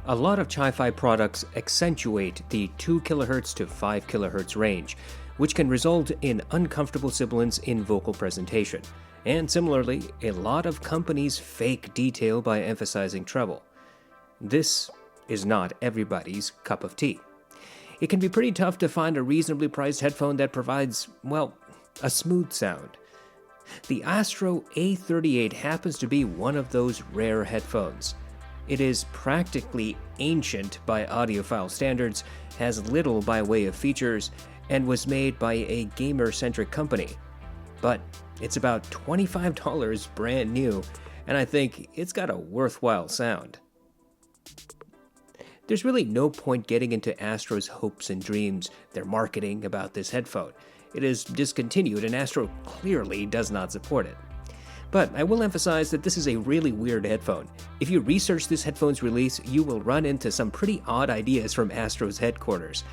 A lot of hi-fi products accentuate the 2 kHz to 5 kHz range, which can result in uncomfortable sibilance in vocal presentation. And similarly, a lot of companies fake detail by emphasizing treble. This is not everybody's cup of tea. It can be pretty tough to find a reasonably priced headphone that provides, well, a smooth sound. The Astro A38 happens to be one of those rare headphones. It is practically ancient by audiophile standards, has little by way of features, and was made by a gamer-centric company. But it's about $25 brand new, and I think it's got a worthwhile sound. There's really no point getting into Astro's hopes and dreams, their marketing about this headphone. It is discontinued, and Astro clearly does not support it. But I will emphasize that this is a really weird headphone. If you research this headphone's release, you will run into some pretty odd ideas from Astro's headquarters.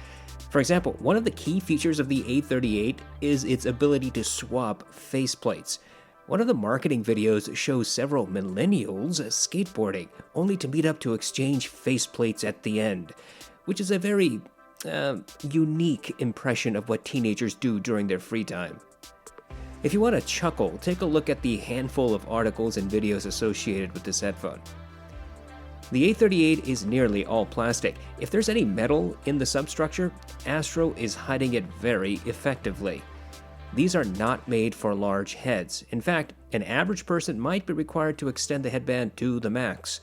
For example, one of the key features of the A38 is its ability to swap faceplates. One of the marketing videos shows several millennials skateboarding, only to meet up to exchange faceplates at the end, which is a very unique impression of what teenagers do during their free time. If you want to chuckle, take a look at the handful of articles and videos associated with this headphone. The A38 is nearly all plastic. If there's any metal in the substructure, Astro is hiding it very effectively. These are not made for large heads. In fact, an average person might be required to extend the headband to the max.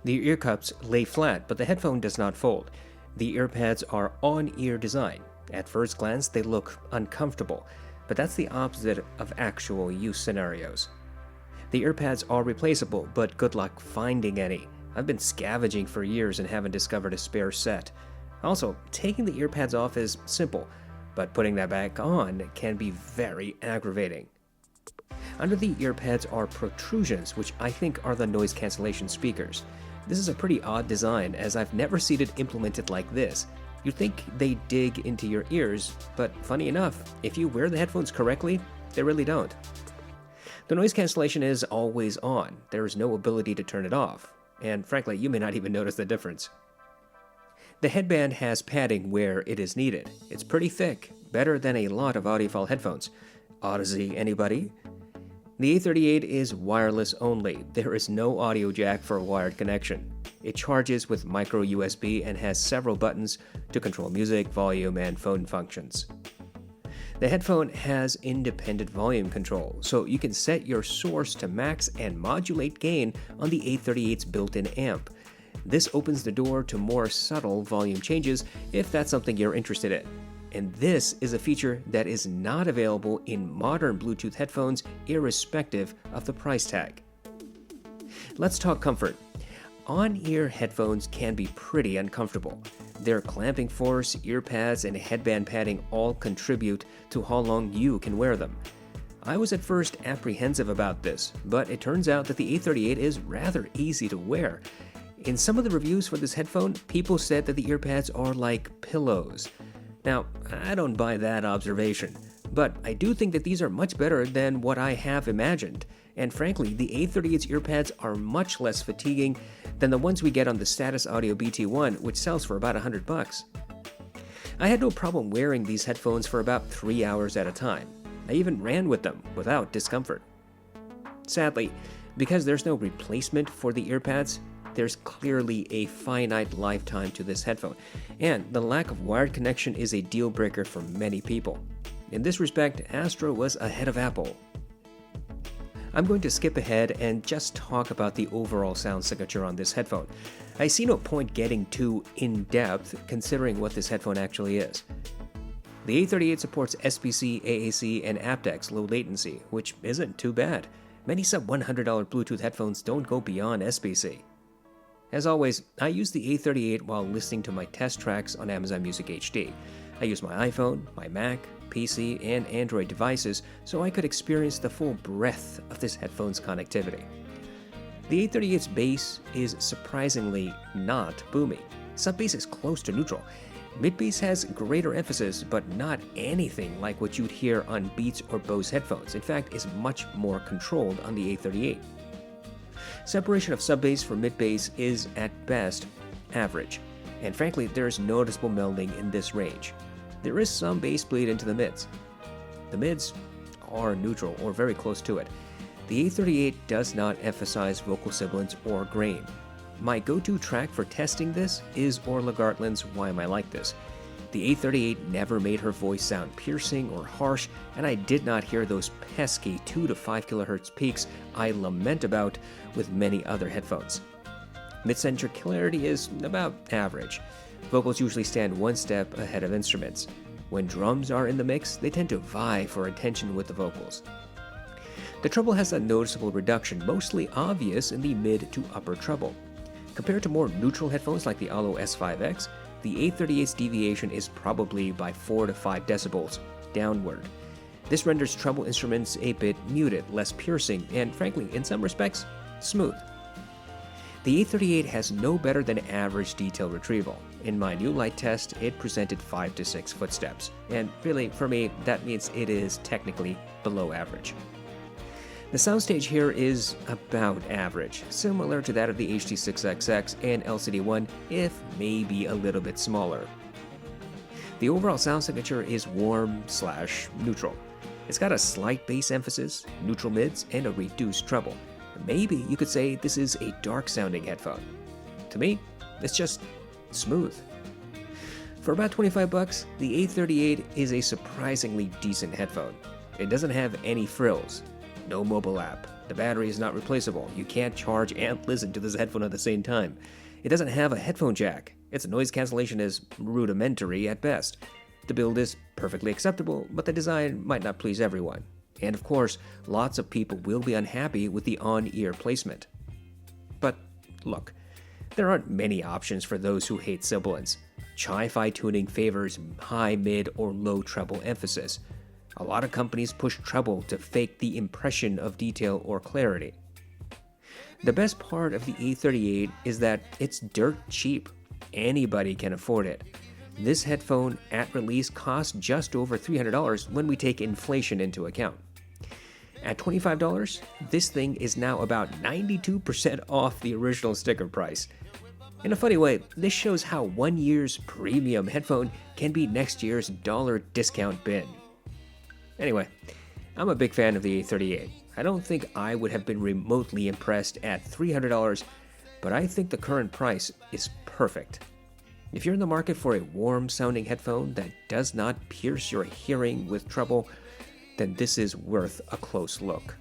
The ear cups lay flat, but the headphone does not fold. The ear pads are on-ear design. At first glance, they look uncomfortable, but that's the opposite of actual use scenarios. The earpads are replaceable, but good luck finding any. I've been scavenging for years and haven't discovered a spare set. Also, taking the earpads off is simple, but putting that back on can be very aggravating. Under the earpads are protrusions, which I think are the noise cancellation speakers. This is a pretty odd design, as I've never seen it implemented like this. You'd think they dig into your ears, but funny enough, if you wear the headphones correctly, they really don't. The noise cancellation is always on. There is no ability to turn it off, and frankly, you may not even notice the difference. The headband has padding where it is needed. It's pretty thick, better than a lot of audiophile headphones. Audeze, anybody? The A38 is wireless only. There is no audio jack for a wired connection. It charges with micro USB and has several buttons to control music, volume, and phone functions. The headphone has independent volume control, so you can set your source to max and modulate gain on the A38's built-in amp. This opens the door to more subtle volume changes if that's something you're interested in. And this is a feature that is not available in modern Bluetooth headphones, irrespective of the price tag. Let's talk comfort. On-ear headphones can be pretty uncomfortable. Their clamping force, ear pads, and headband padding all contribute to how long you can wear them. I was at first apprehensive about this, but it turns out that the A38 is rather easy to wear. In some of the reviews for this headphone, people said that the ear pads are like pillows. Now, I don't buy that observation, but I do think that these are much better than what I have imagined. And frankly, the A38's earpads are much less fatiguing than the ones we get on the Status Audio BT1, which sells for about $100. I had no problem wearing these headphones for about 3 hours at a time. I even ran with them without discomfort. Sadly, because there's no replacement for the earpads, there's clearly a finite lifetime to this headphone, and the lack of wired connection is a deal breaker for many people. In this respect, Astro was ahead of Apple. I'm going to skip ahead and just talk about the overall sound signature on this headphone. I see no point getting too in-depth considering what this headphone actually is. The A38 supports SBC, AAC, and aptX low latency, which isn't too bad. Many sub-$100 Bluetooth headphones don't go beyond SBC. As always, I use the A38 while listening to my test tracks on Amazon Music HD. I use my iPhone, my Mac, PC, and Android devices so I could experience the full breadth of this headphone's connectivity. The A38's bass is surprisingly not boomy. Sub bass is close to neutral, Mid-bass has greater emphasis, but not anything like what you'd hear on Beats or Bose headphones. In fact, is much more controlled on the A38. Separation of sub-bass from mid-bass is, at best, average, and frankly, there is noticeable melding in this range. There is some bass bleed into the mids. The mids are neutral or very close to it. The A38 does not emphasize vocal sibilance or grain. My go-to track for testing this is Orla Gartland's Why Am I Like This? The A38 never made her voice sound piercing or harsh, and I did not hear those pesky 2 to 5 kHz peaks I lament about with many other headphones. Mid-centric clarity is about average. Vocals usually stand one step ahead of instruments. When drums are in the mix, they tend to vie for attention with the vocals. The treble has a noticeable reduction, mostly obvious in the mid to upper treble. Compared to more neutral headphones like the Allo S5X, the A38's deviation is probably by 4 to 5 decibels downward. This renders treble instruments a bit muted, less piercing, and frankly, in some respects, smooth. The A38 has no better than average detail retrieval. In my new light test, it presented 5 to 6 footsteps, and really, for me, that means it is technically below average. The soundstage here is about average, similar to that of the HD6XX and LCD1, if maybe a little bit smaller. The overall sound signature is warm/neutral. It's got a slight bass emphasis, neutral mids, and a reduced treble. Maybe you could say this is a dark-sounding headphone. To me, it's just smooth. For about $25, the A38 is a surprisingly decent headphone. It doesn't have any frills. No mobile app. The battery is not replaceable. You can't charge and listen to this headphone at the same time. It doesn't have a headphone jack. Its noise cancellation is rudimentary at best. The build is perfectly acceptable, but the design might not please everyone. And of course, lots of people will be unhappy with the on-ear placement. But look, there aren't many options for those who hate sibilance. Hi-fi tuning favors high, mid, or low treble emphasis. A lot of companies push treble to fake the impression of detail or clarity. The best part of the A38 is that it's dirt cheap. Anybody can afford it. This headphone at release cost just over $300 when we take inflation into account. At $25, this thing is now about 92% off the original sticker price. In a funny way, this shows how 1 year's premium headphone can be next year's dollar discount bin. Anyway, I'm a big fan of the A38. I don't think I would have been remotely impressed at $300, but I think the current price is perfect. If you're in the market for a warm-sounding headphone that does not pierce your hearing with treble, then this is worth a close look.